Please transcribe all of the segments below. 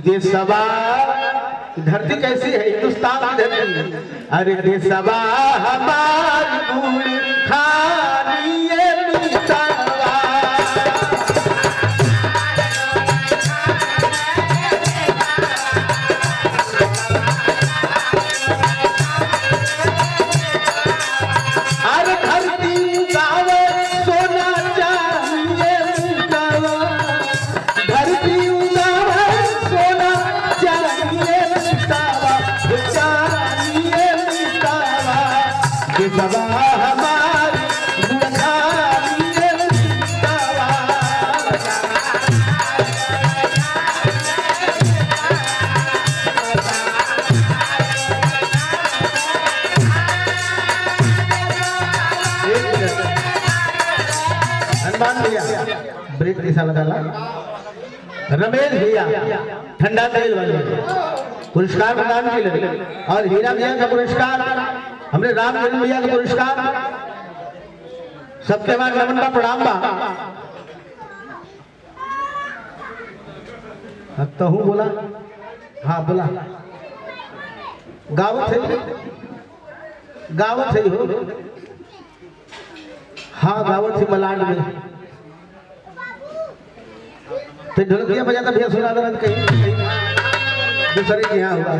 देशवा धरती कैसी है, हिंदुस्तान की धरती। अरे देशवा हमारी गुड़ खानी ये मितवा। अरे धरती गावे सोना चाहिए मितवा, धरती गावे सोना चाहिए मितवा, चाहिए मितवा। देशवा हमारी गुड़ खानी ये मितवा। हनुमान भैया ब्रेक कैसा लगा? रमेश भैया ठंडा तेल वाले पुरस्कार प्रदान के लिए, और हीरा भैया का पुरस्कार, हमने राम भैया का पुरस्कार। सबके बाद नमन का प्रणाम बा। अब तो हूँ बोला, हाँ बोला, गावत है, गावत है हो, हाँ गावत थी मलाड में। तो ढोलकिया बजाता भैया सुना दे कहीं दूसरे के यहाँ हुआ।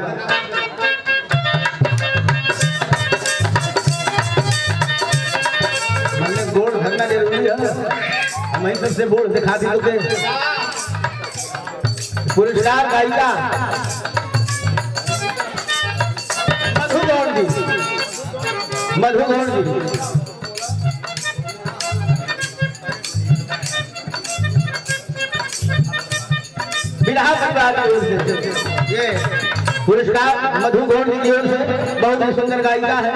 मैंने गोड़ धरना जरूरी है, वहीं सबसे बोर्ड दिखा दी तुझे। पुरस्कार गायिका मधु गौड़ जी, मधु गौड़ जी। बिरहा परिवार की ओर से ये पुरस्कार मधु गौड़ जी की ओर से, बहुत ही सुंदर गायिका है,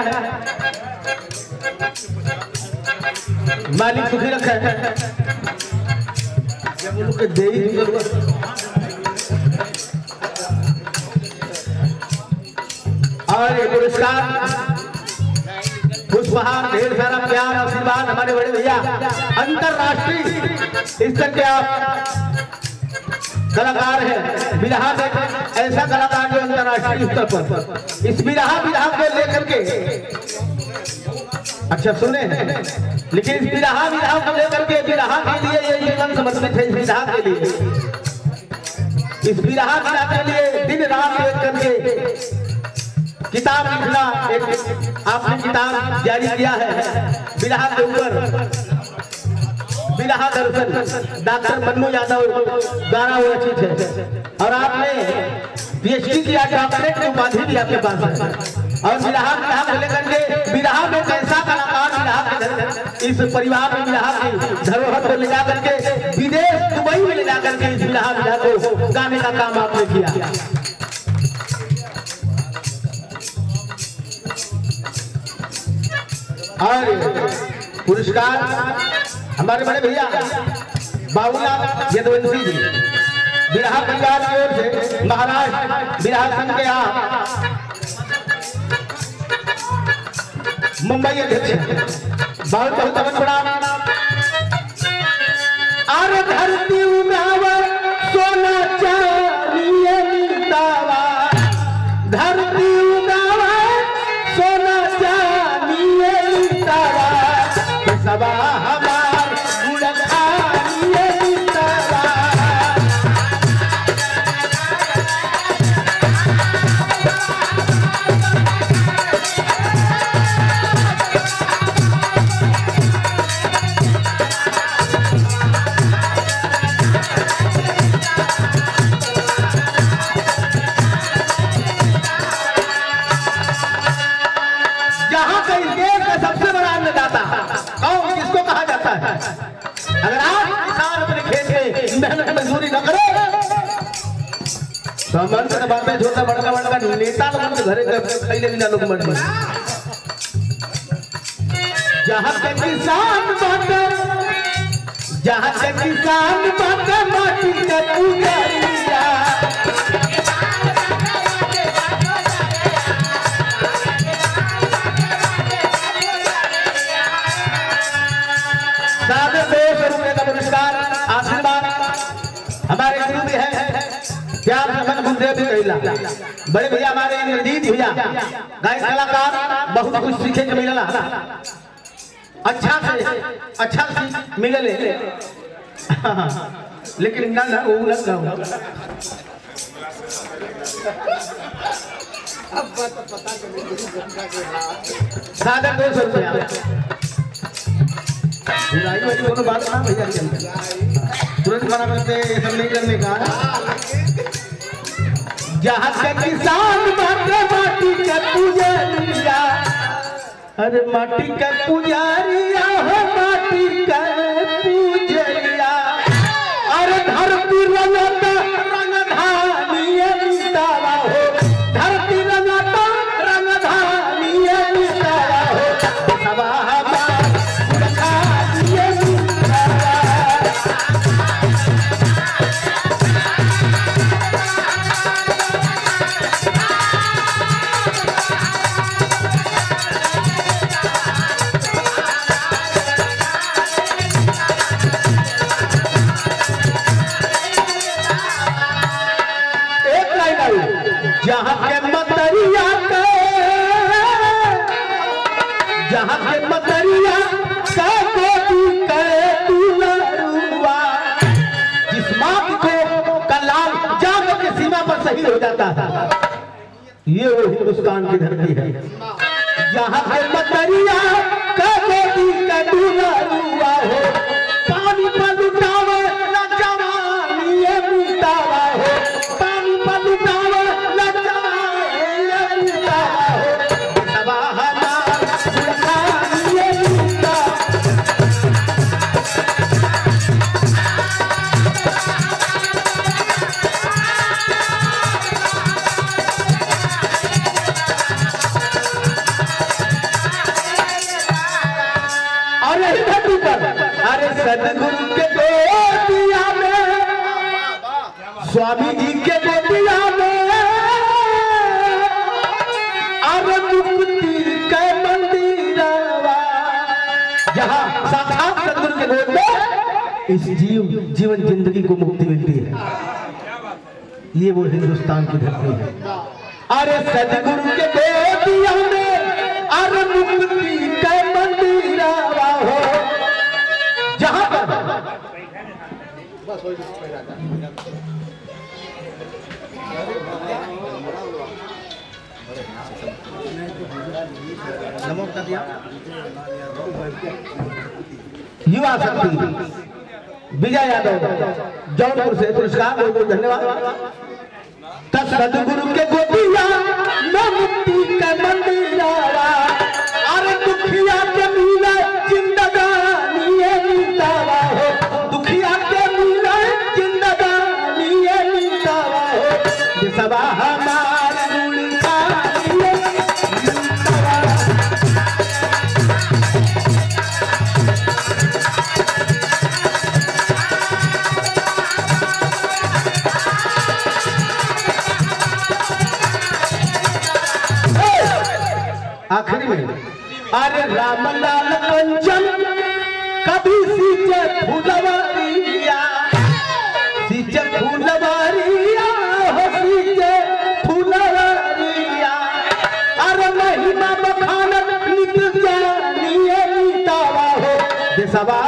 मालिक सुखी रखे। जब उन लोग के दे ही जरूरत। और ये पुरस्कार पुष्पहार, ढेर सारा प्यार आशीर्वाद हमारे बड़े भैया अंतरराष्ट्रीय स्तर के आप कलाकार है। बिरहा में ऐसा कलाकार जो अंतरराष्ट्रीय स्तर पर इस बिरहा को लेकर के, अच्छा सुने, लेकिन इस बिरहा को लेकर के, बिरहा के लिए ये जीवन समर्पित है। इस बिरहा के लिए, इस बिरहा के लिए दिन रात एक करके किताब लिखना, एक आपने किताब जारी किया है बिरहा के ऊपर, बिरहा दर्शन, डॉक्टर मन्नू यादव द्वारा वो रचित है। और आपने पीएचडी किया, डॉक्टरेट की उपाधि भी आपके पास है। और बिरहा को लेकर के, बिरहा में कैसा कलाकार, बिरहा इस परिवार में बिरहा की धरोहर को ले जाकर के विदेश दुबई में ले जाकर के इस बिरहा को गाने का काम आपने किया। और पुरस्कार हमारे बड़े भैया बाबूलाल यदुवंशी जी, बिरहा परिवार की ओर से महाराष्ट्र बिरहा संघ के यहाँ मुंबई अध्यक्ष, बहुत बहुत अमन प्रणाम। अरे धरती उगावा सोना चाहिए मितवा, धरती उगावा सोना चाहिए मितवा। देशवा हमार गुड़ खानी मितवा। अगर आप किसान अपने खेत में मेहनत मजदूरी न करे तो मन के बात में छोटा बड़का बड़का नेता लोग घरे खैले बिना लोग मर गए। जहाँ के किसान बाटे, जहाँ के किसान बाटे माटी के पुजारिया, आशीर्वाद हमारे गुरु भी है, प्यार से भी कैला। बड़े भैया हमारे इंद्रजीत भैया गायक कलाकार बहुत कुछ सीखे के मिलला, अच्छा से मिलले। लेकिन ना वो ना सादा 200 रुपया कोनो बात ना भैया, तुरंत मना करते सब नहीं करने का। जहाँ के किसान बाटे माटी के पुजारिया, अरे माटी के पुजारिया हो माटी के पुजरिया, अरे धरती रंगता रंगधानिया मिटावा हो, धरती रंगता रंगधानिया मिटावा हो, सवा जहाँ के मतरिया का गोदी करे दुलरुआ, जिस माँ को कलाल जान के सीमा पर शहीद हो जाता है, ये वो हिंदुस्तान की धरती है। जहाँ के मतरिया का गोदी का दुलरुआ हो, पानी पर लुटावे न जवानी ये मिटावा हो, पानी पर लुटावे न जवानी ये मिटावा हो, सवा सदगुरु के गोदिया में, स्वामी जी के गोदिया में, अरे मुक्ति के मंदिरवा, जहाँ साक्षात सदगुरु के गोद में इस जीवन जिंदगी को मुक्ति मिलती है। ये वो हिंदुस्तान की धरती है। अरे सदगुरु के गोदिया में, अरे मुक्ति के मंदिरवा हो, जहाँ पर युवा शक्ति विजय यादव जौनपुर से पुरस्कार बहुत बहुत धन्यवाद। सदगुरु के गोदिया में मुक्ति का मंदिरा, अरे दुखिया के मिले जिंदगानी ये मिटावा हो, दुखिया के मिले जिंदगानी ये मिटावा हो, ये सबा हमार गुणगानी ये मिटावा। आखिरी में अरे रामलाल कंचन कभी सींचे फूलवारिया, सींचे फूलवारिया हो, सींचे फूलवारिया, अरे महिमा बखान नित जानिए मिटावा हो, ये सवा